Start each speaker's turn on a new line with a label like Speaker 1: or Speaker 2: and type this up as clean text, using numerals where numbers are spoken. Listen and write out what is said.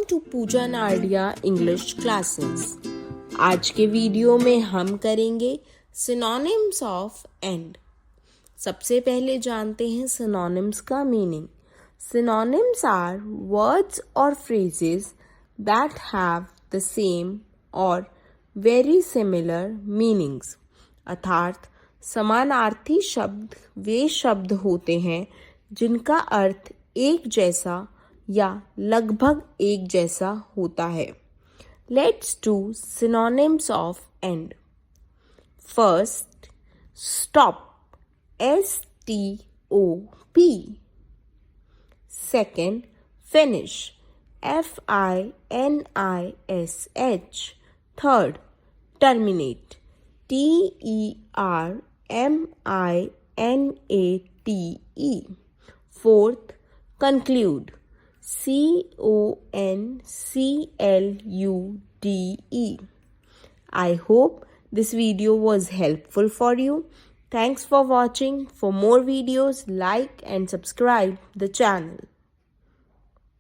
Speaker 1: To Puja Nardia English classes. आज के video में हम करेंगे सिनोनिम्स ऑफ एंड। सबसे पहले जानते हैं सिनोनिम्स का मीनिंग। सिनोनिम्स आर वर्ड्स और phrases that have the same और वेरी सिमिलर मीनिंग्स। अर्थात समानार्थी शब्द वे शब्द होते हैं जिनका अर्थ एक जैसा या लगभग एक जैसा होता है। Let's do synonyms of and. First, stop, STOP. Second, finish, FINISH. Third, terminate, TERMINATE. Fourth, conclude, CONCLUDE. I hope this video was helpful for you. Thanks for watching. For more videos, like and subscribe the channel.